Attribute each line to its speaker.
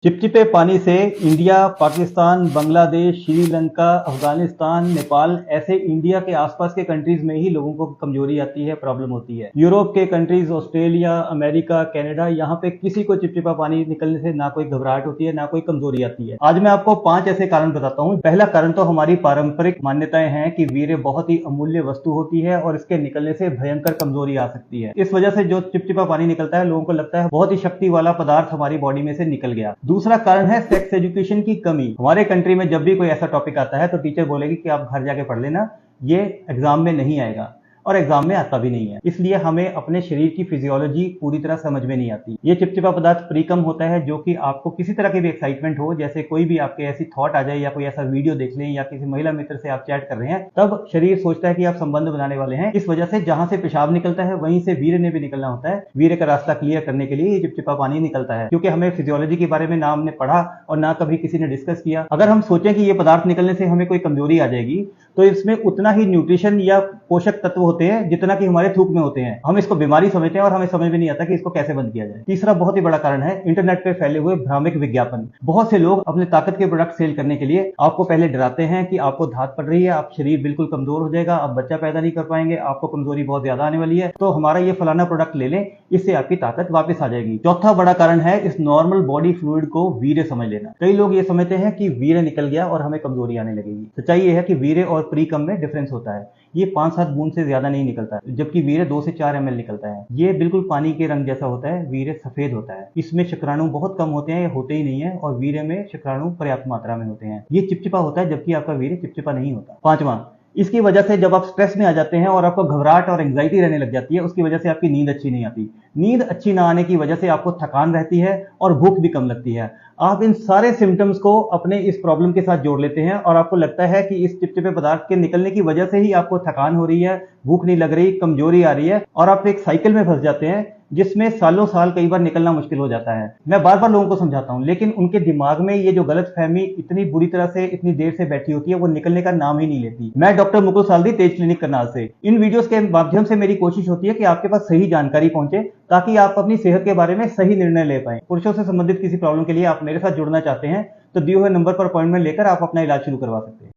Speaker 1: चिपचिपे पानी से इंडिया, पाकिस्तान, बांग्लादेश, श्रीलंका, अफगानिस्तान, नेपाल ऐसे इंडिया के आसपास के कंट्रीज में ही लोगों को कमजोरी आती है, प्रॉब्लम होती है। यूरोप के कंट्रीज, ऑस्ट्रेलिया, अमेरिका, कनाडा, यहाँ पे किसी को चिपचिपा पानी निकलने से ना कोई घबराहट होती है, ना कोई कमजोरी आती है। आज मैं आपको 5 ऐसे कारण बताता हूँ। पहला कारण तो हमारी पारंपरिक मान्यताएं हैं कि वीर्य बहुत ही अमूल्य वस्तु होती है और इसके निकलने से भयंकर कमजोरी आ सकती है। इस वजह से जो चिपचिपा पानी निकलता है, लोगों को लगता है बहुत ही शक्ति वाला पदार्थ हमारी बॉडी में से निकल गया। दूसरा कारण है सेक्स एजुकेशन की कमी। हमारे कंट्री में जब भी कोई ऐसा टॉपिक आता है तो टीचर बोलेगी कि आप घर जाके पढ़ लेना, ये एग्जाम में नहीं आएगा, और एग्जाम में आता भी नहीं है। इसलिए हमें अपने शरीर की फिजियोलॉजी पूरी तरह समझ में नहीं आती। ये चिपचिपा पदार्थ प्रीकम होता है, जो कि आपको किसी तरह की भी एक्साइटमेंट हो, जैसे कोई भी आपके ऐसी थॉट आ जाए या कोई ऐसा वीडियो देख लें या किसी महिला मित्र से आप चैट कर रहे हैं, तब शरीर सोचता है कि आप संबंध बनाने वाले हैं। इस वजह से जहां से पेशाब निकलता है वहीं से वीर्य ने भी निकलना होता है। वीर्य का रास्ता क्लियर करने के लिए ये चिपचिपा पानी निकलता है, क्योंकि हमें फिजियोलॉजी के बारे में ना हमने पढ़ा और ना कभी किसी ने डिस्कस किया। अगर हम सोचें कि ये पदार्थ निकलने से हमें कोई कमजोरी आ जाएगी, तो इसमें उतना ही न्यूट्रिशन या पोषक तत्व होते हैं जितना कि हमारे थूक में होते हैं। हम इसको बीमारी समझते हैं और हमें समझ में नहीं आता कि इसको कैसे बंद किया जाए। तीसरा बहुत ही बड़ा कारण है इंटरनेट पे फैले हुए भ्रामक विज्ञापन। बहुत से लोग अपने ताकत के प्रोडक्ट सेल करने के लिए आपको पहले डराते हैं कि आपको धात पड़ रही है, आप शरीर बिल्कुल कमजोर हो जाएगा, आप बच्चा पैदा नहीं कर पाएंगे, आपको कमजोरी बहुत ज्यादा आने वाली है, तो हमारा ये फलाना प्रोडक्ट ले लें, इससे आपकी ताकत वापस आ जाएगी। चौथा बड़ा कारण है इस नॉर्मल बॉडी फ्लूइड को वीर्य समझ लेना। कई लोग ये समझते हैं कि वीर्य निकल गया और हमें कमजोरी आने लगेगी। सच्चाई ये है कि वीर्य और प्रीकम में डिफरेंस होता है। ये 5-7 बूंद से ज्यादा नहीं निकलता है, जबकि वीर्य 2 से 4 ml निकलता है। ये बिल्कुल पानी के रंग जैसा होता है, वीर्य सफेद होता है। इसमें शुक्राणु बहुत कम होते हैं या होते ही नहीं है, और वीर्य में शुक्राणु पर्याप्त मात्रा में होते हैं। ये चिपचिपा होता है, जबकि आपका वीर्य चिपचिपा नहीं होता। पांचवा, इसकी वजह से जब आप स्ट्रेस में आ जाते हैं और आपको घबराहट और एंग्जाइटी रहने लग जाती है, उसकी वजह से आपकी नींद अच्छी नहीं आती। नींद अच्छी ना आने की वजह से आपको थकान रहती है और भूख भी कम लगती है। आप इन सारे सिम्टम्स को अपने इस प्रॉब्लम के साथ जोड़ लेते हैं और आपको लगता है कि इस चिपचिपे पदार्थ के निकलने की वजह से ही आपको थकान हो रही है, भूख नहीं लग रही, कमजोरी आ रही है, और आप एक साइकिल में फंस जाते हैं जिसमें सालों साल कई बार निकलना मुश्किल हो जाता है। मैं बार बार लोगों को समझाता हूं, लेकिन उनके दिमाग में ये जो गलतफहमी इतनी बुरी तरह से इतनी देर से बैठी होती है, वो निकलने का नाम ही नहीं लेती। मैं डॉक्टर मुकुल साल्दी, तेज क्लिनिक करनाल से। इन वीडियोस के माध्यम से मेरी कोशिश होती है कि आपके पास सही जानकारी पहुंचे, ताकि आप अपनी सेहत के बारे में सही निर्णय ले पाएं। पुरुषों से संबंधित किसी प्रॉब्लम के लिए आप मेरे साथ जुड़ना चाहते हैं तो दिए हुए नंबर पर अपॉइंटमेंट लेकर आप अपना इलाज शुरू करवा सकते हैं।